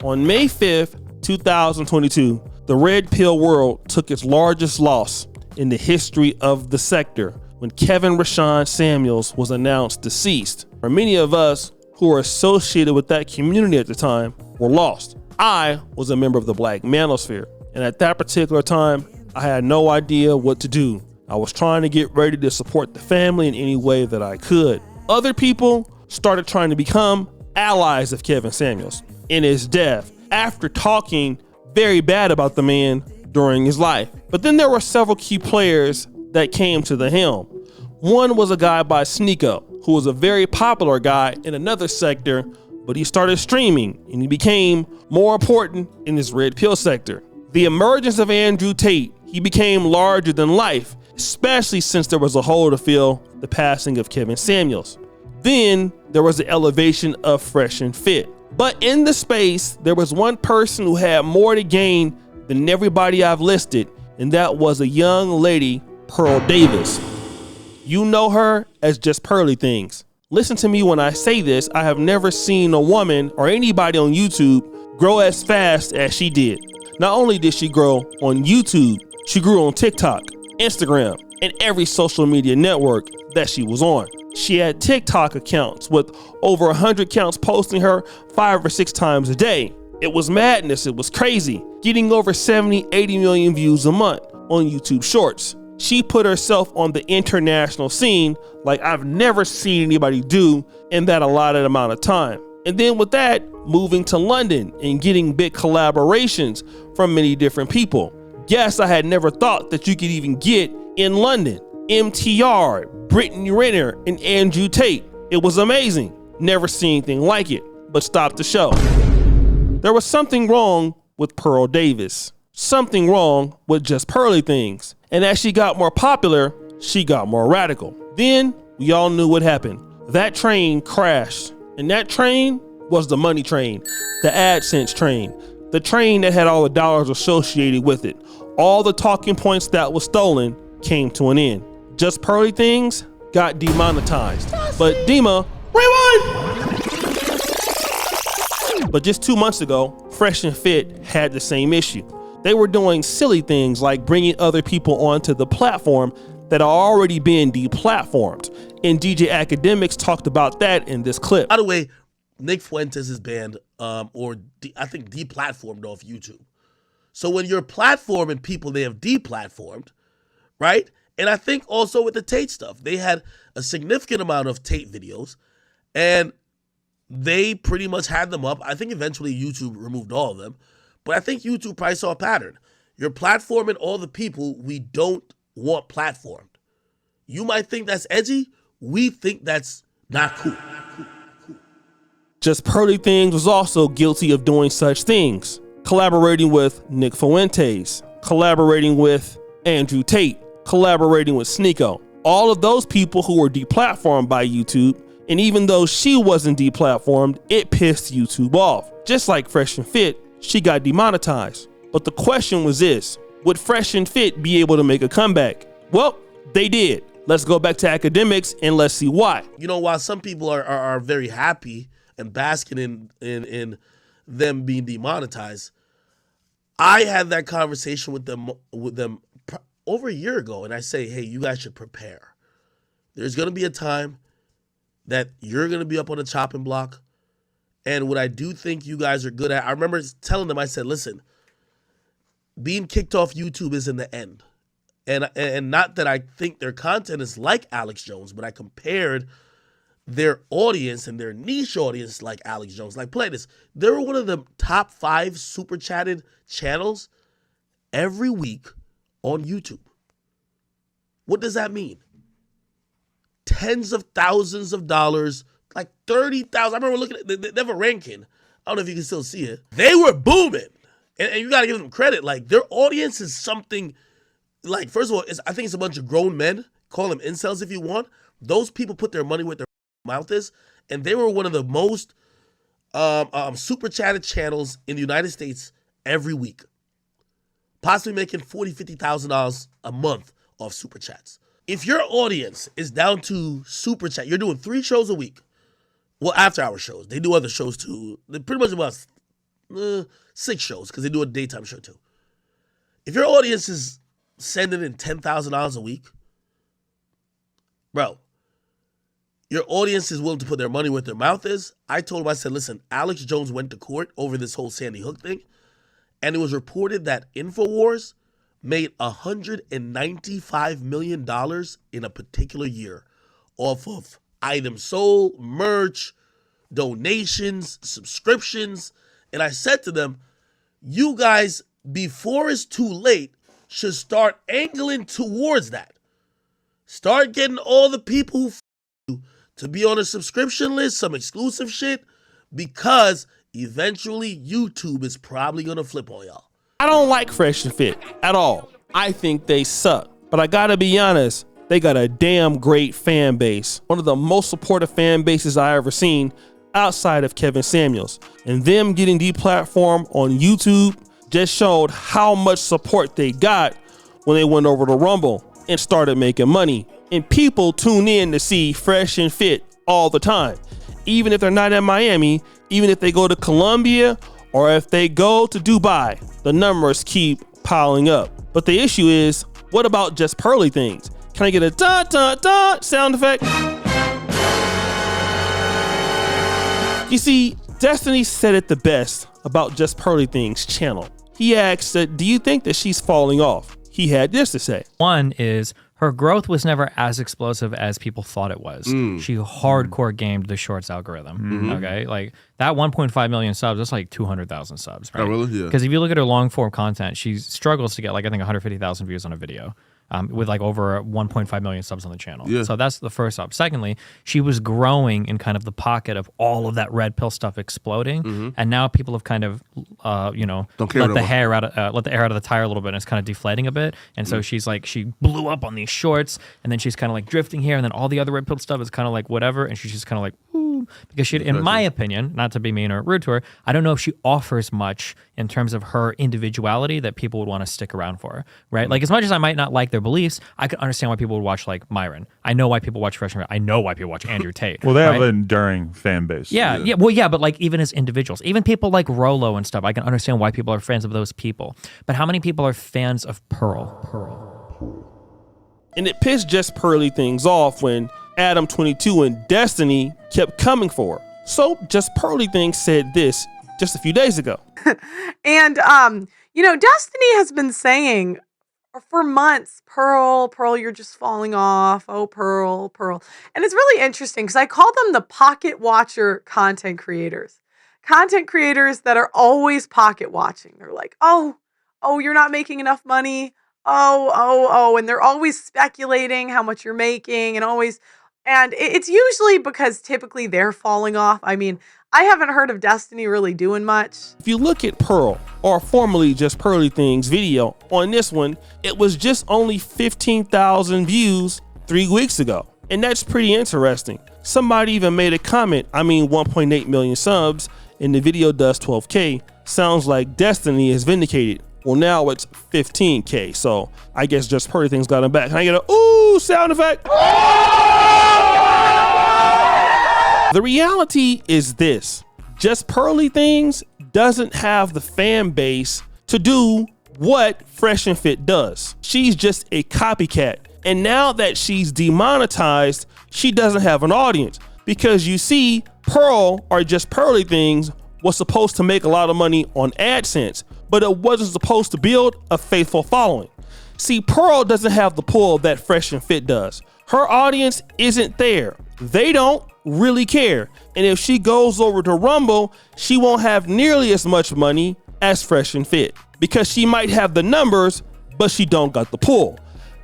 On May 5th, 2022, the red pill world took its largest loss in the history of the sector when Kevin Rashawn Samuels was announced deceased. For many of us who were associated with that community at the time were lost. I was a member of the Black Manosphere, and at that particular time, I had no idea what to do. I was trying to get ready to support the family in any way that I could. Other people started trying to become allies of Kevin Samuels in his death after talking very bad about the man during his life. But then there were several key players that came to the helm. One was a guy by Sneeko, who was a very popular guy in another sector, but he started streaming and he became more important in this red pill sector. The emergence of Andrew Tate, he became larger than life, especially since there was a hole to fill the passing of Kevin Samuels. Then there was the elevation of Fresh and Fit. But in the space, there was one person who had more to gain than everybody I've listed, and that was a young lady, Pearl Davis. You know her as just Pearly Things. Listen to me when I say this, I have never seen a woman or anybody on YouTube grow as fast as she did. Not only did she grow on YouTube, she grew on TikTok, Instagram, and every social media network that she was on. She had TikTok accounts with over 100 accounts posting her 5 or 6 times a day. It was madness, it was crazy, getting over 70, 80 million views a month on YouTube Shorts. She put herself on the international scene like I've never seen anybody do in that allotted amount of time. And then with that, moving to London and getting big collaborations from many different people. Yes, I had never thought that you could even get in London. MTR, Brittany Renner, and Andrew Tate. It was amazing. Never seen anything like it, but stopped the show. There was something wrong with Pearl Davis. Something wrong with just Pearly Things. And as she got more popular, she got more radical. Then we all knew what happened. That train crashed. And that train was the money train, the AdSense train, the train that had all the dollars associated with it. All the talking points that was stolen came to an end. Just Pearly Things got demonetized. But Dema, rewind! But just 2 months ago, Fresh and Fit had the same issue. They were doing silly things like bringing other people onto the platform that are already being deplatformed. And DJ Academics talked about that in this clip. By the way, Nick Fuentes is banned, I think deplatformed off YouTube. So when you're platforming people, they have deplatformed, right? And I think also with the Tate stuff, they had a significant amount of Tate videos and they pretty much had them up. I think eventually YouTube removed all of them, but I think YouTube probably saw a pattern. You're platforming all the people we don't want platformed. You might think that's edgy. We think that's not cool. Just Pearly Things was also guilty of doing such things. Collaborating with Nick Fuentes, collaborating with Andrew Tate, collaborating with Sneeko. All of those people who were deplatformed by YouTube, and even though she wasn't deplatformed, it pissed YouTube off. Just like Fresh and Fit, she got demonetized. But the question was this, would Fresh and Fit be able to make a comeback? Well, they did. Let's go back to Academics and let's see why. You know, while some people are very happy and basking in them being demonetized, I had that conversation with them over a year ago, and I say, hey, you guys should prepare. There's going to be a time that you're going to be up on the chopping block, and what I do think you guys are good at, I remember telling them, I said, listen, being kicked off YouTube isn't the end. And not that I think their content is like Alex Jones, but I compared their audience and their niche audience like Alex Jones. Like, play this. They were one of the top 5 super chatted channels every week on YouTube. What does that mean? Tens of thousands of dollars, like 30,000. I remember looking at, they have a ranking. I don't know if you can still see it. They were booming. And you got to give them credit. Like, their audience is something, like, first of all, I think it's a bunch of grown men. Call them incels if you want. Those people put their money where their mouth is. And they were one of the most super chatted channels in the United States every week. Possibly making $40,000, $50,000 a month off super chats. If your audience is down to super chat, you're doing 3 shows a week. Well, after hour shows. They do other shows too. They're pretty much about 6 shows because they do a daytime show too. If your audience is sending in $10,000 a week, bro, your audience is willing to put their money where their mouth is. I told him, I said, listen, Alex Jones went to court over this whole Sandy Hook thing, and it was reported that InfoWars made $195 million in a particular year off of items sold, merch, donations, subscriptions. And I said to them, you guys, before it's too late, should start angling towards that. Start getting all the people who you to be on a subscription list, some exclusive shit, because eventually YouTube is probably going to flip on y'all. I don't like Fresh and Fit at all. I think they suck. But I gotta be honest, they got a damn great fan base. One of the most supportive fan bases I ever seen outside of Kevin Samuels. And them getting deplatformed on YouTube just showed how much support they got when they went over to Rumble and started making money. And people tune in to see Fresh and Fit all the time. Even if they're not in Miami, even if they go to Colombia, or if they go to Dubai, the numbers keep piling up. But the issue is, what about just Pearly Things? Can I get a dun dun dun sound effect? You see, Destiny said it the best about Just Pearly Things channel. He asked, do you think that she's falling off? He had this to say. One is her growth was never as explosive as people thought it was. She hardcore gamed the shorts algorithm. Okay, like that 1.5 million subs, that's like 200,000 subs, right? Oh, really? Yeah. Because if you look at her long form content, she struggles to get like I think 150,000 views on a video. With like over 1.5 million subs on the channel. Yeah. So that's the first up. Secondly, she was growing in kind of the pocket of all of that red pill stuff exploding, and now people have kind of, let the air out of the tire a little bit, and it's kind of deflating a bit. And so she's like, she blew up on these shorts, and then she's kind of like drifting here, and then all the other red pill stuff is kind of like whatever, and she's just kind of like, because she, in my opinion, not to be mean or rude to her, I don't know if she offers much in terms of her individuality that people would want to stick around for, right? Like as much as I might not like their beliefs, I could understand why people would watch like Myron. I know why people watch Fresh and Fit. I know why people watch Andrew Tate. Well, they have an enduring fan base. Yeah. Well, yeah, but like even as individuals, even people like Rolo and stuff, I can understand why people are fans of those people. But how many people are fans of Pearl? And it pissed Just Pearly Things off when Adam22 and Destiny kept coming for her. So Just Pearly Things said this just a few days ago. And, Destiny has been saying for months, Pearl, you're just falling off. Oh, Pearl. And it's really interesting because I call them the pocket watcher content creators. Content creators that are always pocket watching. They're like, oh, you're not making enough money. Oh. And they're always speculating how much you're making and it's usually because typically they're falling off. I mean, I haven't heard of Destiny really doing much. If you look at Pearl, or formerly Just Pearly Things video, on this one, it was just only 15,000 views 3 weeks ago. And that's pretty interesting. Somebody even made a comment, 1.8 million subs, and the video does 12K. Sounds like Destiny is vindicated. Well, now it's 15K, so I guess Just Pearly Things got him back. Can I get a ooh sound effect? The reality is this. Just Pearly Things doesn't have the fan base to do what Fresh and Fit does. She's just a copycat. And now that she's demonetized, she doesn't have an audience. Because you see, Pearl, or Just Pearly Things, was supposed to make a lot of money on AdSense, but it wasn't supposed to build a faithful following. See, Pearl doesn't have the pull that Fresh and Fit does. Her audience isn't there. They don't really care. And if she goes over to Rumble, she won't have nearly as much money as Fresh and Fit because she might have the numbers, but she don't got the pull.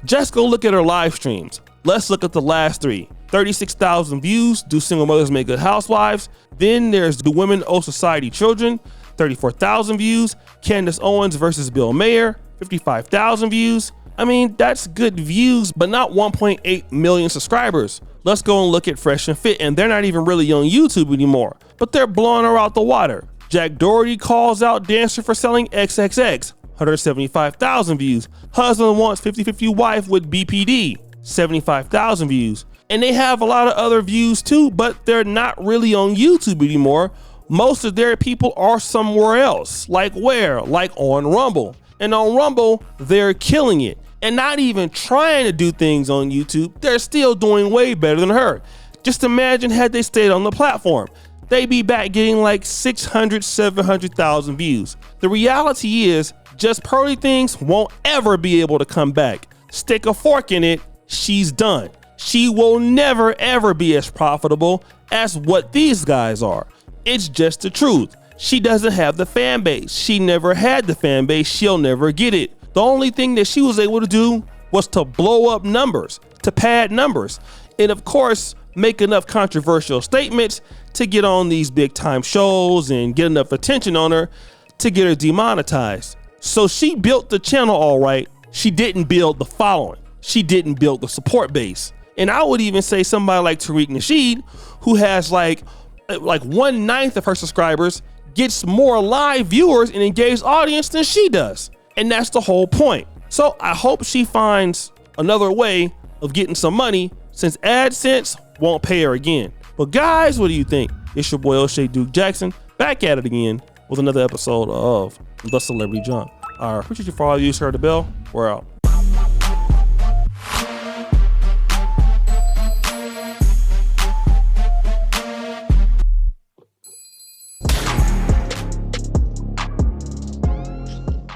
Just go look at her live streams. Let's look at the last 3. 36,000 views, Do Single Mothers Make Good Housewives? Then there's Do Women Owe Society Children? 34,000 views. Candace Owens versus Bill Mayer? 55,000 views. That's good views, but not 1.8 million subscribers. Let's go and look at Fresh and Fit, and they're not even really on YouTube anymore, but they're blowing her out the water. Jack Doherty calls out dancer for selling XXX, 175,000 views. Husband wants 50-50 wife with BPD, 75,000 views. And they have a lot of other views too, but they're not really on YouTube anymore. most of their people are somewhere else. Like where? Like on Rumble. And on Rumble, they're killing it. And not even trying to do things on YouTube, they're still doing way better than her. Just imagine had they stayed on the platform. They'd be back getting like 600, 700,000 views. The reality is, just Pearly Things won't ever be able to come back. Stick a fork in it, she's done. She will never ever be as profitable as what these guys are. It's just the truth. She doesn't have the fan base. She never had the fan base. She'll never get it. The only thing that she was able to do was to blow up numbers, to pad numbers, and of course, make enough controversial statements to get on these big time shows and get enough attention on her to get her demonetized. So she built the channel all right. She didn't build the following. She didn't build the support base. And I would even say somebody like Tariq Nasheed, who has like 1/9 of her subscribers, gets more live viewers and engaged audience than she does. And that's the whole point. So I hope she finds another way of getting some money, since AdSense won't pay her again. But guys, what do you think? It's your boy O'Shea Duke Jackson, back at it again with another episode of The Celebrity Jump. I appreciate you for all you. Heard the bell. We're out.